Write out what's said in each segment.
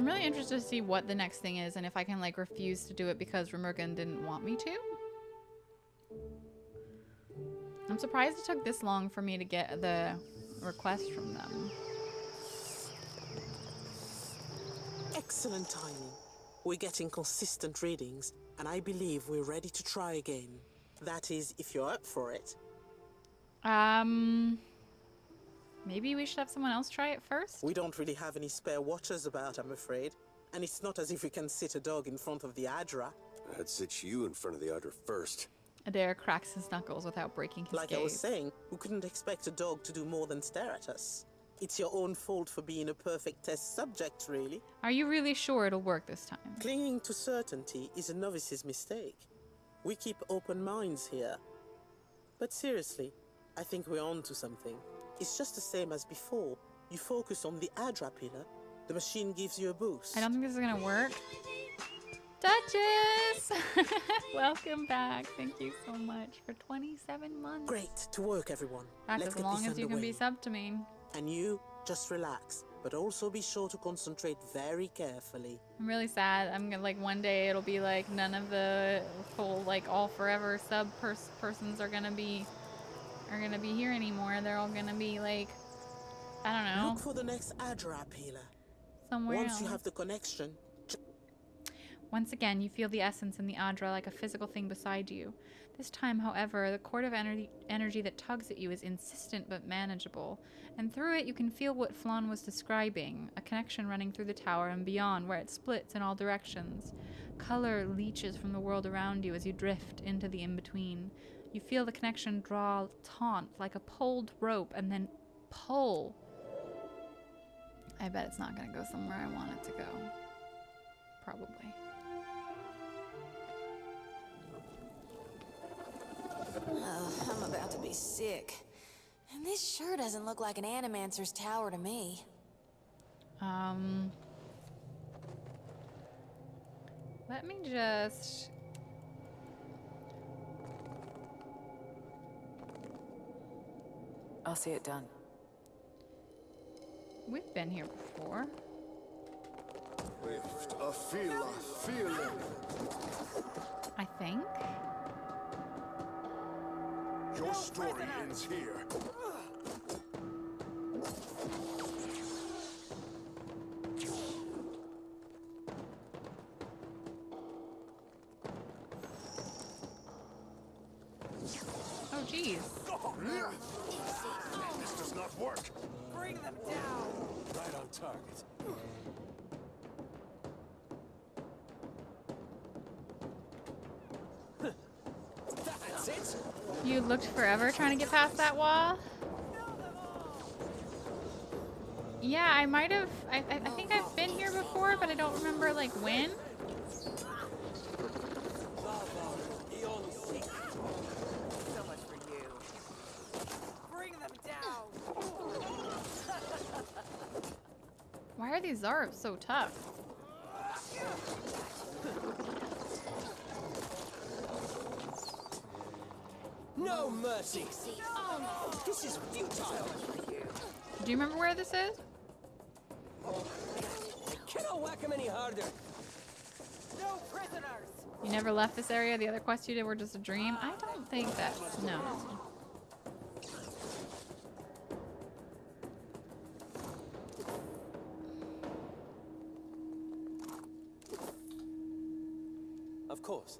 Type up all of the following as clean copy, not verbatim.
I'm really interested to see what the next thing is and if I can like refuse to do it because Remergen didn't want me to. I'm surprised it took this long for me to get the request from them. Excellent timing. We're getting consistent readings, and I believe we're ready to try again. That is, if you're up for it. Maybe we should have someone else try it first? We don't really have any spare watchers about, I'm afraid. And it's not as if we can sit a dog in front of the Adra. I'd sit you in front of the Adra first. Adair cracks his knuckles without breaking his Like gaze. I was saying, we couldn't expect a dog to do more than stare at us. It's your own fault for being a perfect test subject, really. Are you really sure it'll work this time? Clinging to certainty is a novice's mistake. We keep open minds here. But seriously, I think we're on to something. It's just the same as before. You focus on the Adra pillar, the machine gives you a boost. I don't think this is gonna work. Duchess! Welcome back. Thank you so much for 27 months. Great to work, everyone. That's Let's as get long this as you can be underway. sub to me. And you, just relax, but also be sure to concentrate very carefully. I'm really sad. I'm gonna like one day it'll be like none of the full like all forever sub persons are gonna be here anymore. They're all gonna be like, I don't know, Look for the next Adra pillar. somewhere Once else. you have the connection, Once again, you feel the essence in the Adra like a physical thing beside you. This time, however, the cord of energy that tugs at you is insistent but manageable, and through it you can feel what Flan was describing, a connection running through the tower and beyond where it splits in all directions. Color leaches from the world around you as you drift into the in-between. You feel the connection draw taut like a pulled rope and then pull. I bet it's not going to go somewhere I want it to go. Probably. Oh, I'm about to be sick. And this sure doesn't look like an animancer's tower to me. Let me just... I'll see it done. We've been here before. A feeling. I think. Your story ends here. Oh, jeez. This does not work. Bring them down! Right on target. That's it! You looked forever trying to get past that wall? Yeah, I might have... I think I've been here before, but I don't remember, like, when. So much for you. Bring them down! Why are these Zarps so tough? No mercy! This is futile! Do you remember where this is? I cannot whack him any harder! No prisoners! You never left this area? The other quests you did were just a dream? I don't think that's... No. Of course.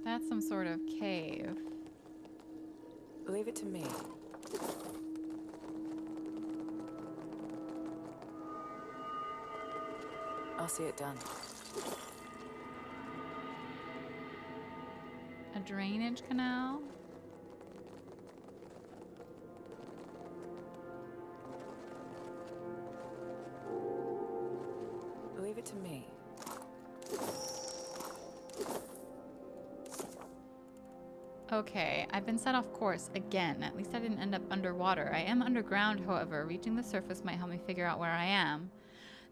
That's some sort of cave. Leave it to me. I'll see it done. A drainage canal? Leave it to me. Okay, I've been set off course again. At least I didn't end up underwater. I am underground, however. Reaching the surface might help me figure out where I am.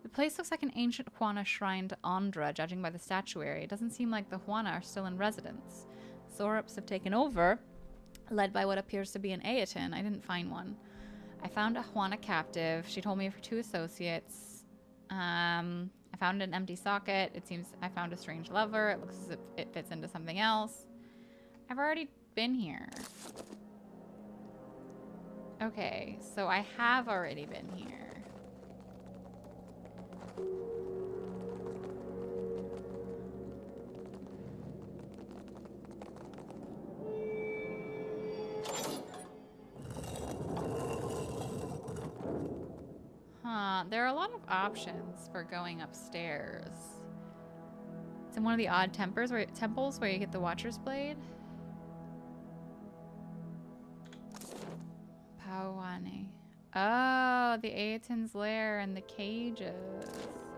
The place looks like an ancient Huana shrine to Andra, judging by the statuary. It doesn't seem like the Huana are still in residence. Zorups have taken over, led by what appears to be an Aeton. I didn't find one. I found a Huana captive. She told me of her two associates. I found an empty socket. It seems I found a strange lever. It looks as if it fits into something else. I've already been here. Okay, so I have already been here. Huh, there are a lot of options for going upstairs. It's in one of the odd temples where you get the Watcher's Blade. Pawane. Oh, the Aeton's lair and the cages.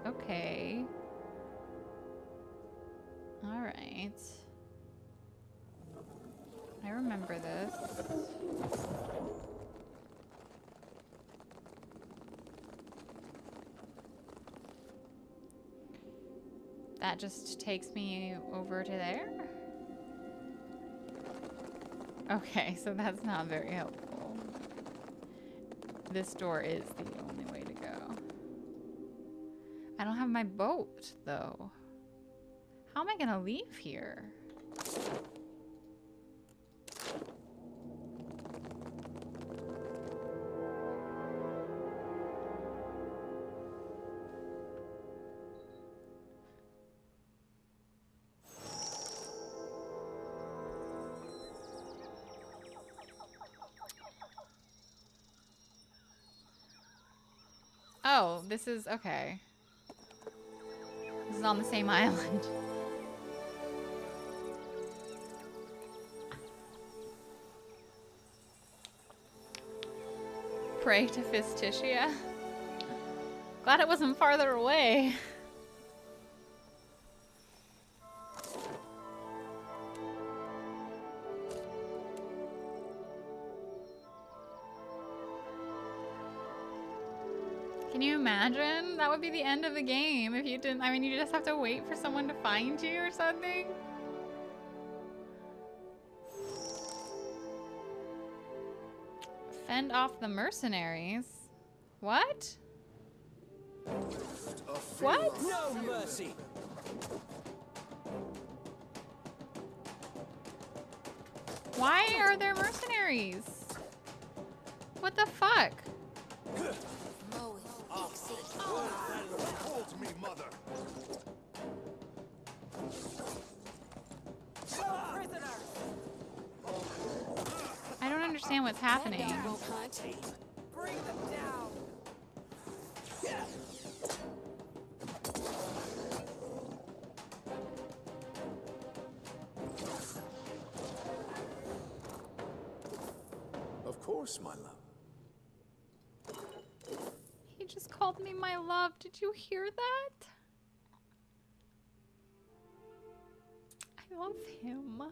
Okay. Alright. I remember this. That just takes me over to there? Okay, so that's not very helpful. This door is the only way to go. I don't have my boat, though. How am I gonna leave here? Oh, this is okay. This is on the same island. Pray to Fistitia. Glad it wasn't farther away. Can you imagine? That would be the end of the game if you didn't. I mean, you just have to wait for someone to find you or something. Fend off the mercenaries. What? What? No mercy. Why are there mercenaries? What the fuck? Hold me, mother. I don't understand what's happening. Bring them down. Of course, my love. He just called me my love. Did you hear that? I love him.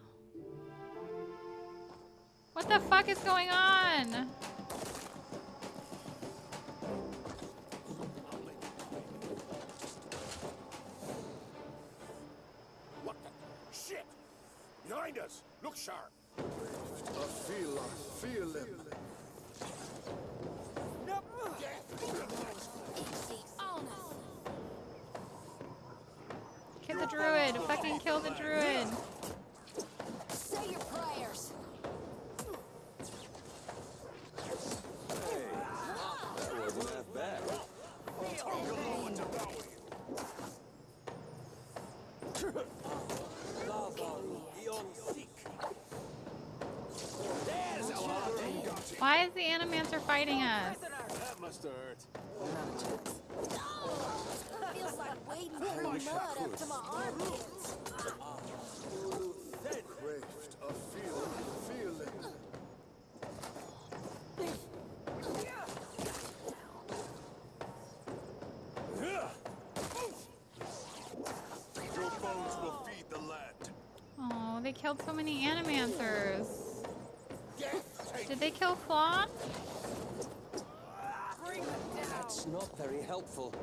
What the fuck is going on? What the shit? Behind us! Look sharp! I feel him. Kill the druid. Fucking kill the druid. Say your prayers. That wasn't half bad. Why is the animancer fighting us? That must have hurt. Feels like wading through mud up to my armpits. Craved, I feel it. Your bones will feed the land. Oh, they killed so many animancers. Did they kill Claw? That's not very helpful.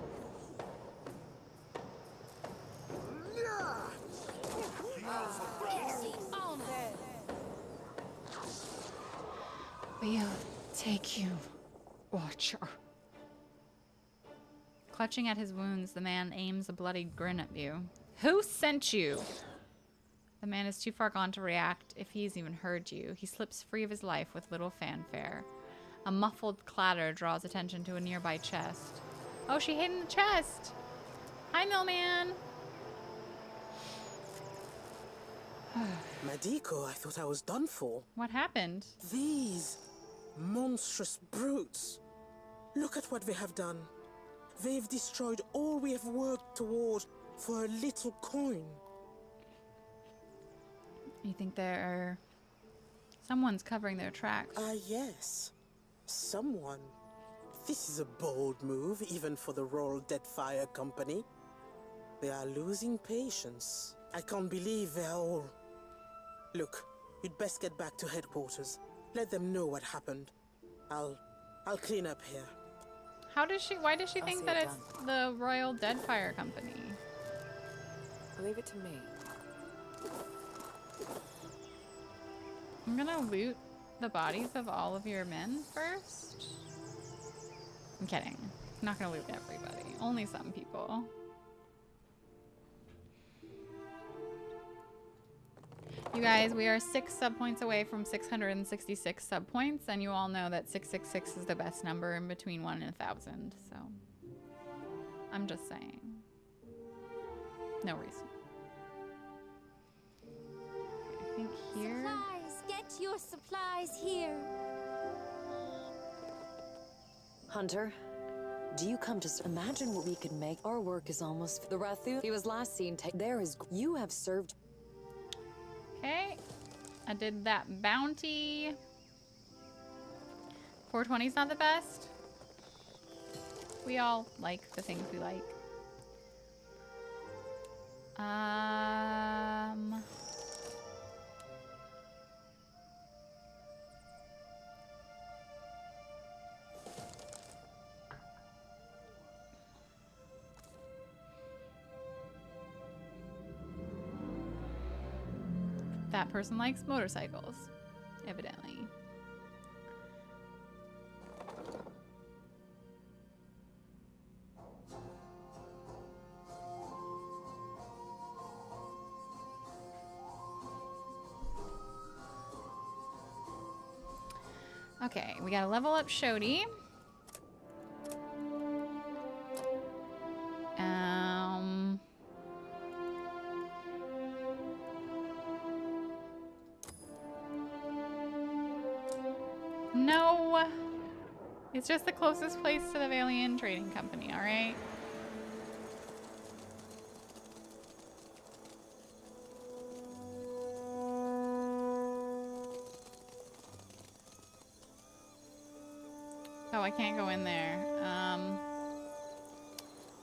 We'll take you, Watcher. Clutching at his wounds, the man aims a bloodied grin at you. Who sent you? The man is too far gone to react, if he's even heard you. He slips free of his life with little fanfare. A muffled clatter draws attention to a nearby chest. Oh, she hid in the chest! Hi, Millman! Madiko, I thought I was done for. What happened? These monstrous brutes. Look at what they have done. They've destroyed all we have worked toward for a little coin. You think there are... Someone's covering their tracks. Yes. Someone. This is a bold move, even for the Royal Deadfire Company. They are losing patience. I can't believe they're all... Look, you'd best get back to headquarters. Let them know what happened. I'll clean up here. Why does she think see that it it's the Royal Deadfire Company? Leave it to me. I'm gonna loot the bodies of all of your men first. I'm kidding. I'm not gonna loot everybody. Only some people. You guys, we are 6 sub points away from 666 sub points, and you all know that 666 is the best number in between 1 and 1,000. So, I'm just saying. No reason. I think here. Supplies! Get your supplies here! Hunter, do you come to imagine what we could make? Our work is almost the Rathu. He was last seen. There is. You have served. Okay, I did that bounty. 420's not the best. We all like the things we like. That person likes motorcycles, evidently. Okay, we gotta level up Shodi. No! It's just the closest place to the Valian Trading Company, alright? Oh, I can't go in there.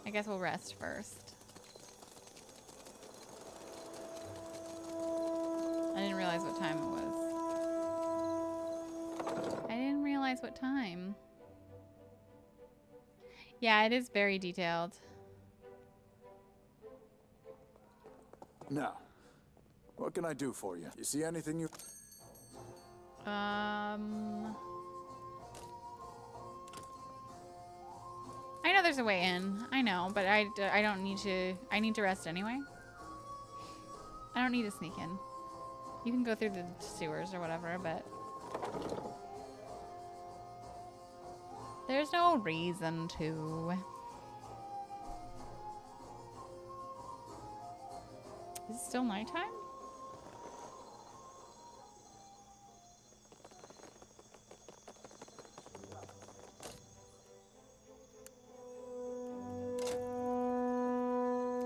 I guess we'll rest first. I didn't realize what time it was. I didn't realize what time. Yeah, it is very detailed. Now, what can I do for you? You see anything you... I know there's a way in. I know, but I don't need to... I need to rest anyway. I don't need to sneak in. You can go through the sewers or whatever, but... there's no reason to. Is it still nighttime?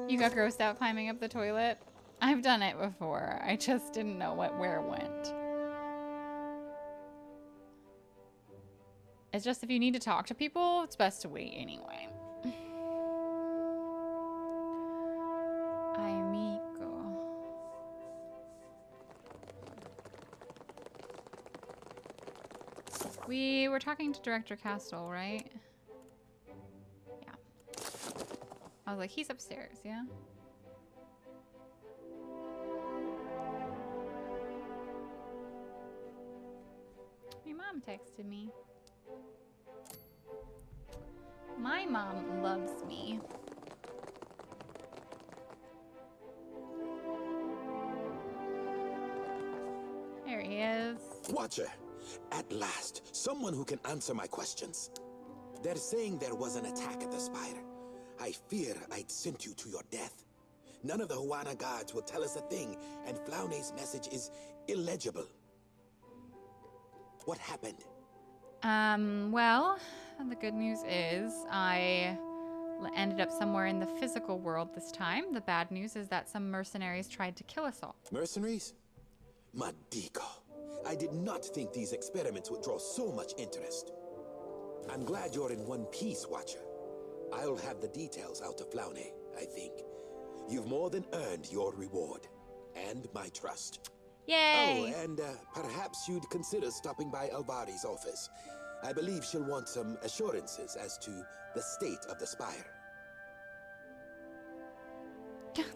You got grossed out climbing up the toilet? I've done it before. I just didn't know where it went. It's just if you need to talk to people, it's best to wait anyway. Amico. We were talking to Director Castle, right? Yeah. I was like, he's upstairs, yeah? My mom texted me. My mom loves me. There he is. Watcher, at last, someone who can answer my questions. They're saying there was an attack at the Spire. I fear I'd sent you to your death. None of the Huana guards will tell us a thing, and Flaunay's message is illegible. What happened? Well, the good news is I ended up somewhere in the physical world this time. The bad news is that some mercenaries tried to kill us all. Mercenaries? Madico. I did not think these experiments would draw so much interest. I'm glad you're in one piece, Watcher. I'll have the details out of Flaunay, I think. You've more than earned your reward. And my trust. Yay! Oh, and perhaps you'd consider stopping by Alvari's office. I believe she'll want some assurances as to the state of the Spire.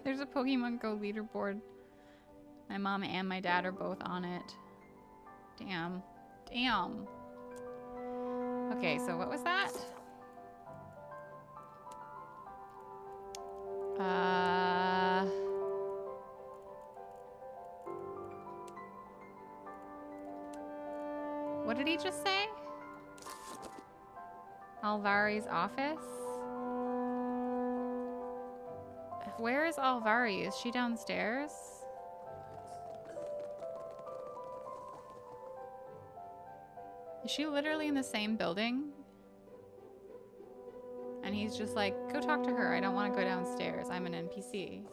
There's a Pokemon Go leaderboard. My mom and my dad are both on it. Damn. Damn. Okay, so what was that? What did he just say? Alvari's office? Where is Alvari? Is she downstairs? Is she literally in the same building? And he's just like, go talk to her. I don't want to go downstairs. I'm an NPC.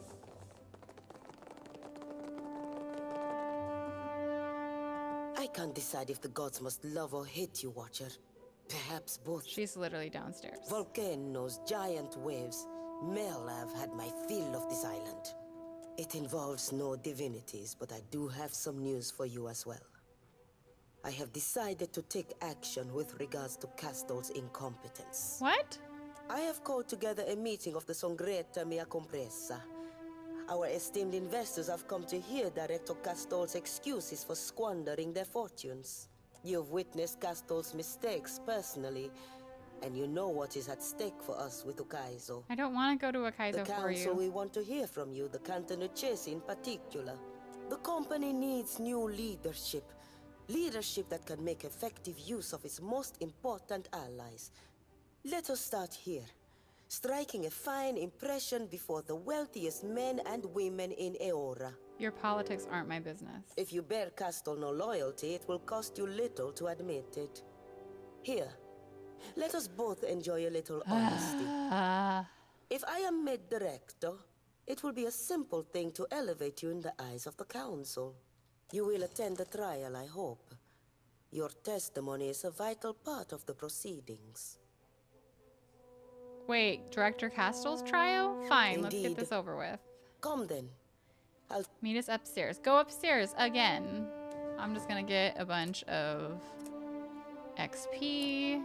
I can't decide if the gods must love or hate you, Watcher. Perhaps both. She's literally downstairs. Volcanoes, giant waves. Mel, I've had my fill of this island. It involves no divinities, but I do have some news for you as well. I have decided to take action with regards to Castor's incompetence. What? I have called together a meeting of the Songreta Mea Compressa. Our esteemed investors have come to hear Director Castor's excuses for squandering their fortunes. You've witnessed Castor's mistakes personally, and you know what is at stake for us with Ukaizo. I don't want to go to Ukaizo The for council, you. we want to hear from you, the Cantonuchese in particular. The company needs new leadership. Leadership that can make effective use of its most important allies. Let us start here. Striking a fine impression before the wealthiest men and women in Eora. Your politics aren't my business. If you bear Castor no loyalty, it will cost you little to admit it. Here, let us both enjoy a little honesty. If I am made director, it will be a simple thing to elevate you in the eyes of the council. You will attend the trial, I hope. Your testimony is a vital part of the proceedings. Wait, Director Castor's trial? Fine, let's get Indeed. this over with. Come then. Meet us upstairs. Go upstairs again. I'm just gonna get a bunch of XP.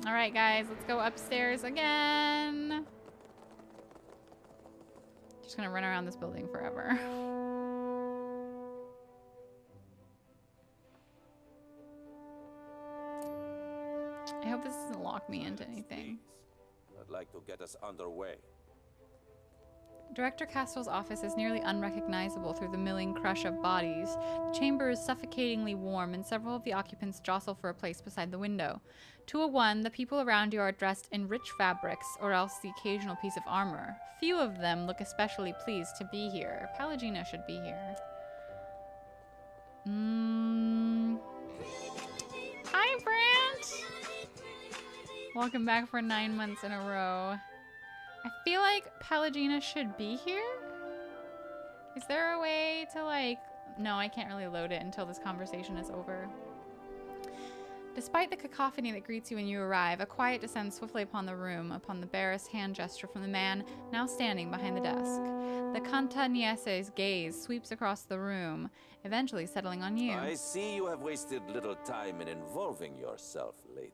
All right, guys, let's go upstairs again. Just gonna run around this building forever. I hope this doesn't lock me into anything. I'd like to get us underway. Director Castor's office is nearly unrecognizable through the milling crush of bodies. The chamber is suffocatingly warm, and several of the occupants jostle for a place beside the window. 201, the people around you are dressed in rich fabrics, or else the occasional piece of armor. Few of them look especially pleased to be here. Pallegina should be here. Hi, Brant! Welcome back for 9 months in a row. I feel like Pallegina should be here. Is there a way to like... No, I can't really load it until this conversation is over. Despite the cacophony that greets you when you arrive, a quiet descends swiftly upon the room, upon the barest hand gesture from the man now standing behind the desk. The Cantaniese's gaze sweeps across the room, eventually settling on you. I see you have wasted little time in involving yourself, lady.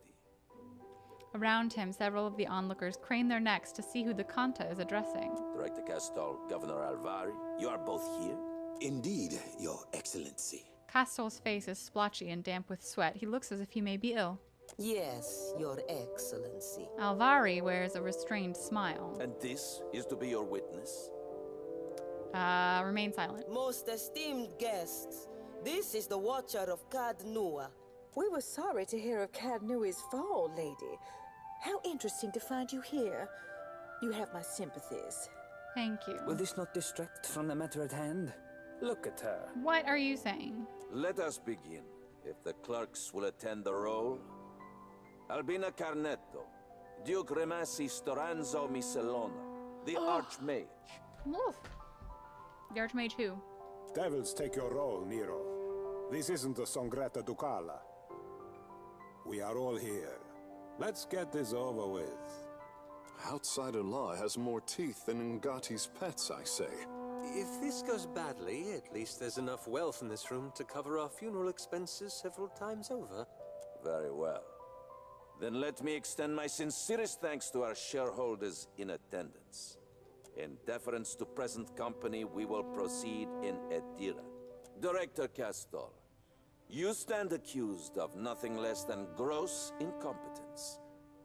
Around him, several of the onlookers crane their necks to see who the Kanta is addressing. Director Castor, Governor Alvari, you are both here? Indeed, Your Excellency. Castor's face is splotchy and damp with sweat. He looks as if he may be ill. Yes, Your Excellency. Alvari wears a restrained smile. And this is to be your witness? Remain silent. Most esteemed guests, this is the Watcher of Kad Nua. We were sorry to hear of Cadnui's fall, lady. How interesting to find you here. You have my sympathies. Thank you. Will this not distract from the matter at hand? Look at her. What are you saying? Let us begin. If the clerks will attend the roll. Albina Carnetto, Duke Remasi Storanzo Miscelona, the Archmage. Oof. The Archmage who? Devils, take your role, Nero. This isn't a Songretta Ducala. We are all here. Let's get this over with. Outsider law has more teeth than Ngati's pets, I say. If this goes badly, at least there's enough wealth in this room to cover our funeral expenses several times over. Very well. Then let me extend my sincerest thanks to our shareholders in attendance. In deference to present company, we will proceed in Edira. Director Castor, you stand accused of nothing less than gross incompetence,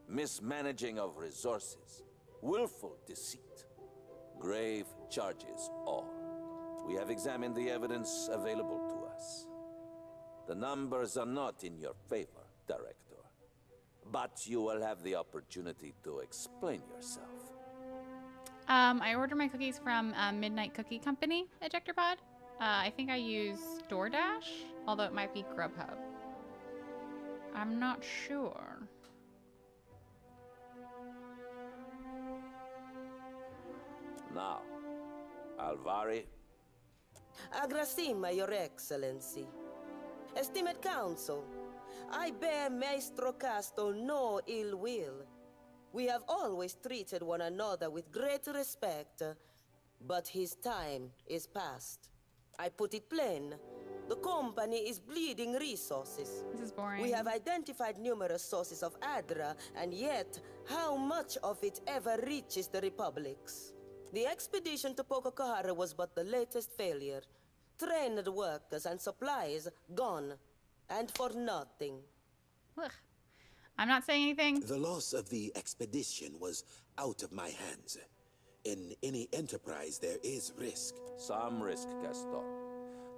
mismanaging of resources, willful deceit, grave charges all. We have examined the evidence available to us. The numbers are not in your favor, Director. But you will have the opportunity to explain yourself. I order my cookies from Midnight Cookie Company, Ejector Pod. I think I use DoorDash, although it might be Grubhub. I'm not sure. Now, Alvari. Agrasima, Your Excellency. Esteemed Council, I bear Maestro Castor no ill will. We have always treated one another with great respect, but his time is past. I put it plain. The company is bleeding resources. This is boring. We have identified numerous sources of Adra, and yet, how much of it ever reaches the Republics? The expedition to Pococahara was but the latest failure. Trained workers and supplies gone, and for nothing. Ugh. I'm not saying anything. The loss of the expedition was out of my hands. In any enterprise, there is risk. Some risk, Castor.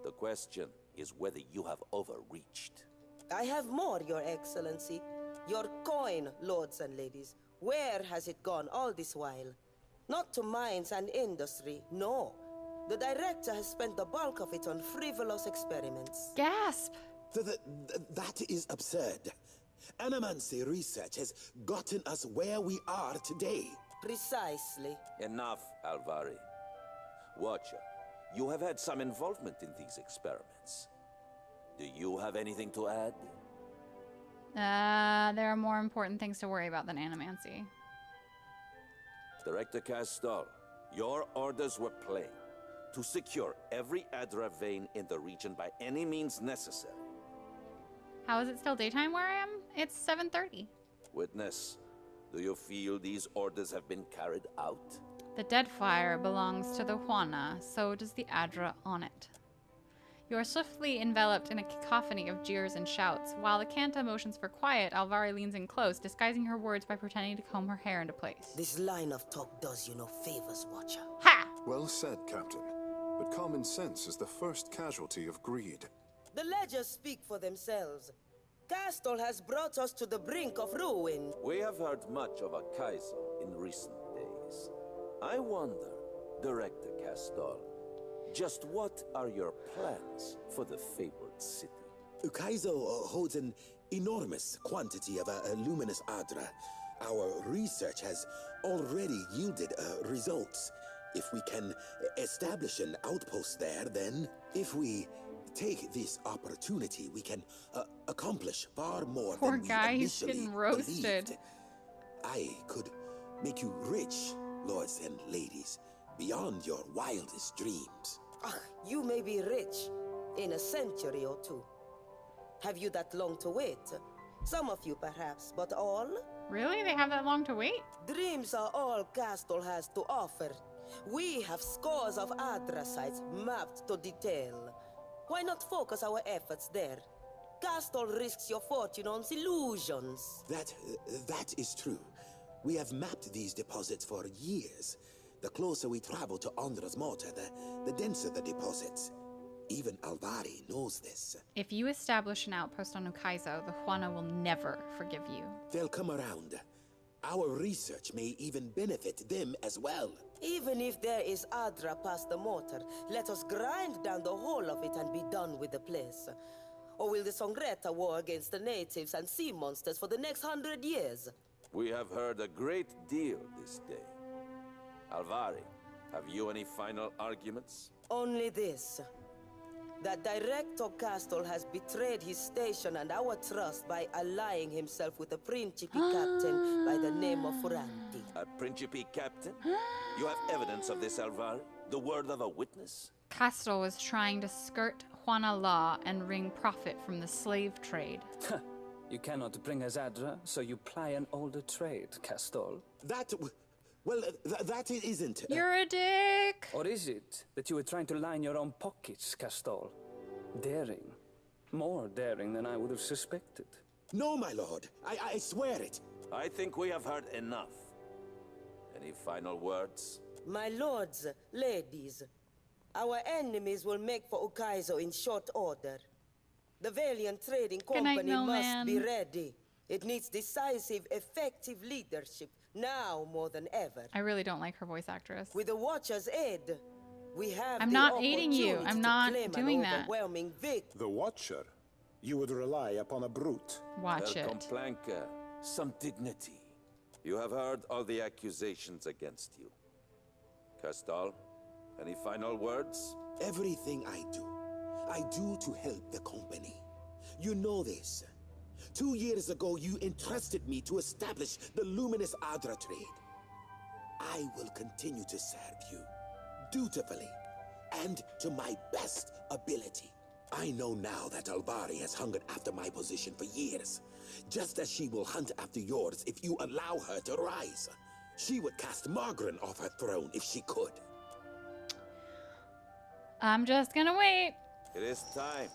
The question is whether you have overreached. I have more, Your Excellency. Your coin, lords and ladies. Where has it gone all this while? Not to mines and industry, no. The director has spent the bulk of it on frivolous experiments. Gasp! That is absurd. Animancy research has gotten us where we are today. Precisely. Enough, Alvari. Watcher, you have had some involvement in these experiments. Do you have anything to add? There are more important things to worry about than animancy. Director Castor, your orders were plain. To secure every Adra vein in the region by any means necessary. How is it still daytime where I am? It's 7:30. Witness, do you feel these orders have been carried out? The Deadfire belongs to the Juana, so does the Adra on it. You are swiftly enveloped in a cacophony of jeers and shouts. While the Kanta motions for quiet, Alvari leans in close, disguising her words by pretending to comb her hair into place. This line of talk does you no favors, Watcher. Ha! Well said, Captain. But common sense is the first casualty of greed. The ledgers speak for themselves. Castor has brought us to the brink of ruin. We have heard much of a Kaiser in recent days. I wonder, Director Castor, just what are your plans for the favored city? Ukaizo holds an enormous quantity of luminous Adra. Our research has already yielded results. If we can establish an outpost there, then if we take this opportunity, we can accomplish far more Poor than we guy, he's initially getting roasted. believed. I could make you rich, lords and ladies, beyond your wildest dreams. You may be rich in a century or two. Have you that long to wait? Some of you perhaps, but all? Really? They have that long to wait? Dreams are all Castle has to offer. We have scores of Adra sites mapped to detail. Why not focus our efforts there? Castle risks your fortune on illusions. That is true. We have mapped these deposits for years. The closer we travel to Andra's mortar, the denser the deposits. Even Alvari knows this. If you establish an outpost on Ukaizo, the Juana will never forgive you. They'll come around. Our research may even benefit them as well. Even if there is Adra past the mortar, let us grind down the whole of it and be done with the place. Or will the Songreta war against the natives and sea monsters for the next 100 years? We have heard a great deal this day. Alvari, have you any final arguments? Only this. That Director Castle has betrayed his station and our trust by allying himself with a Principe captain by the name of Furanti. A Principe captain? You have evidence of this, Alvari? The word of a witness? Castle was trying to skirt Juana law and wring profit from the slave trade. You cannot bring us Adra, so you ply an older trade, Castor. That isn't... You're a dick! Or is it that you were trying to line your own pockets, Castor? Daring. More daring than I would have suspected. No, my lord. I swear it. I think we have heard enough. Any final words? My lords, ladies, our enemies will make for Ukaizo in short order. The Valiant Trading Company must be ready. It needs decisive, effective leadership, now more than ever. I really don't like her voice actress. With the Watcher's aid, we have I'm not aiding you. I'm not doing that. The Watcher? You would rely upon a brute. Watch it. Complanca, some dignity. You have heard all the accusations against you. Castal, any final words? Everything I do to help the company. You know this. 2 years ago, you entrusted me to establish the luminous Adra trade. I will continue to serve you, dutifully, and to my best ability. I know now that Alvari has hungered after my position for years, just as she will hunt after yours if you allow her to rise. She would cast Margaret off her throne if she could. I'm just gonna wait. It is time.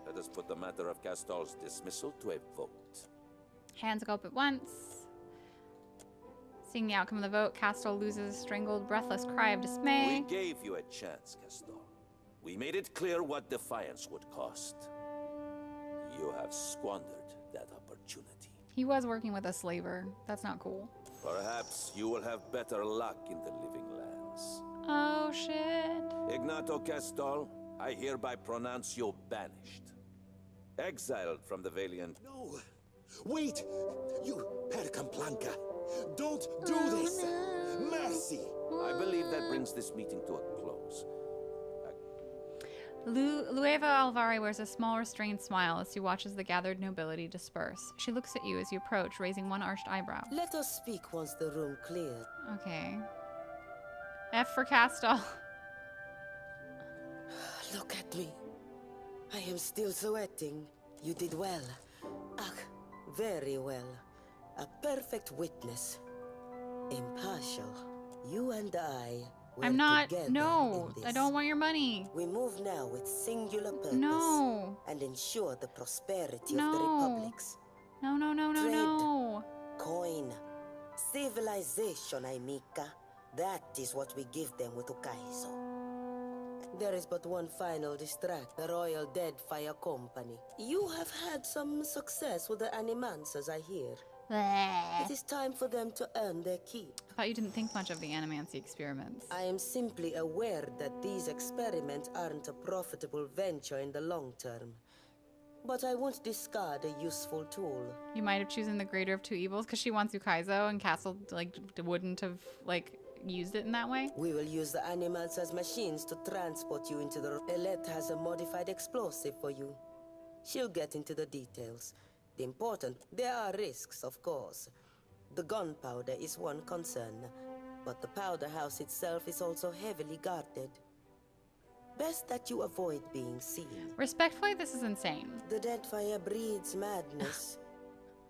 Let us put the matter of Castal's dismissal to a vote. Hands go up at once. Seeing the outcome of the vote, Castal loses a strangled, breathless cry of dismay. We gave you a chance, Castal. We made it clear what defiance would cost. You have squandered that opportunity. He was working with a slaver. That's not cool. Perhaps you will have better luck in the living lands. Oh, shit. Ignato Castal, I hereby pronounce you banished. Exiled from the Valiant. No! Wait! You, Per Complanca! Don't do this! No. Mercy! I believe that brings this meeting to a close. Lueva Alvari wears a small, restrained smile as she watches the gathered nobility disperse. She looks at you as you approach, raising one arched eyebrow. Let us speak once the room cleared. Okay. F for Castal. Look at me. I am still sweating. You did well. Ah, very well. A perfect witness. Impartial. You and I were I'm not. together No, in this. I don't want your money. We move now with singular purpose. No. And ensure the prosperity No. of the republics. No, no, no, no, Trade, no. coin, civilization, Aimika. That is what we give them with Ukaizo. There is but one final distract, the Royal Deadfire Company. You have had some success with the animancers, I hear. It is time for them to earn their keep. I thought you didn't think much of the animancy experiments. I am simply aware that these experiments aren't a profitable venture in the long term. But I won't discard a useful tool. You might have chosen the greater of two evils because she wants Ukaizo and Castle wouldn't have used it in that way. We will use the animancers' machines to transport you into the... Elette has a modified explosive for you. She'll get into the details. There are risks, of course. The gunpowder is one concern, but the powder house itself is also heavily guarded. Best that you avoid being seen. Respectfully, this is insane. The Deadfire breeds madness.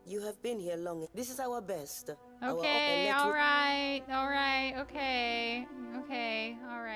You have been here long. This is our best. Okay, all right, okay, okay, all right.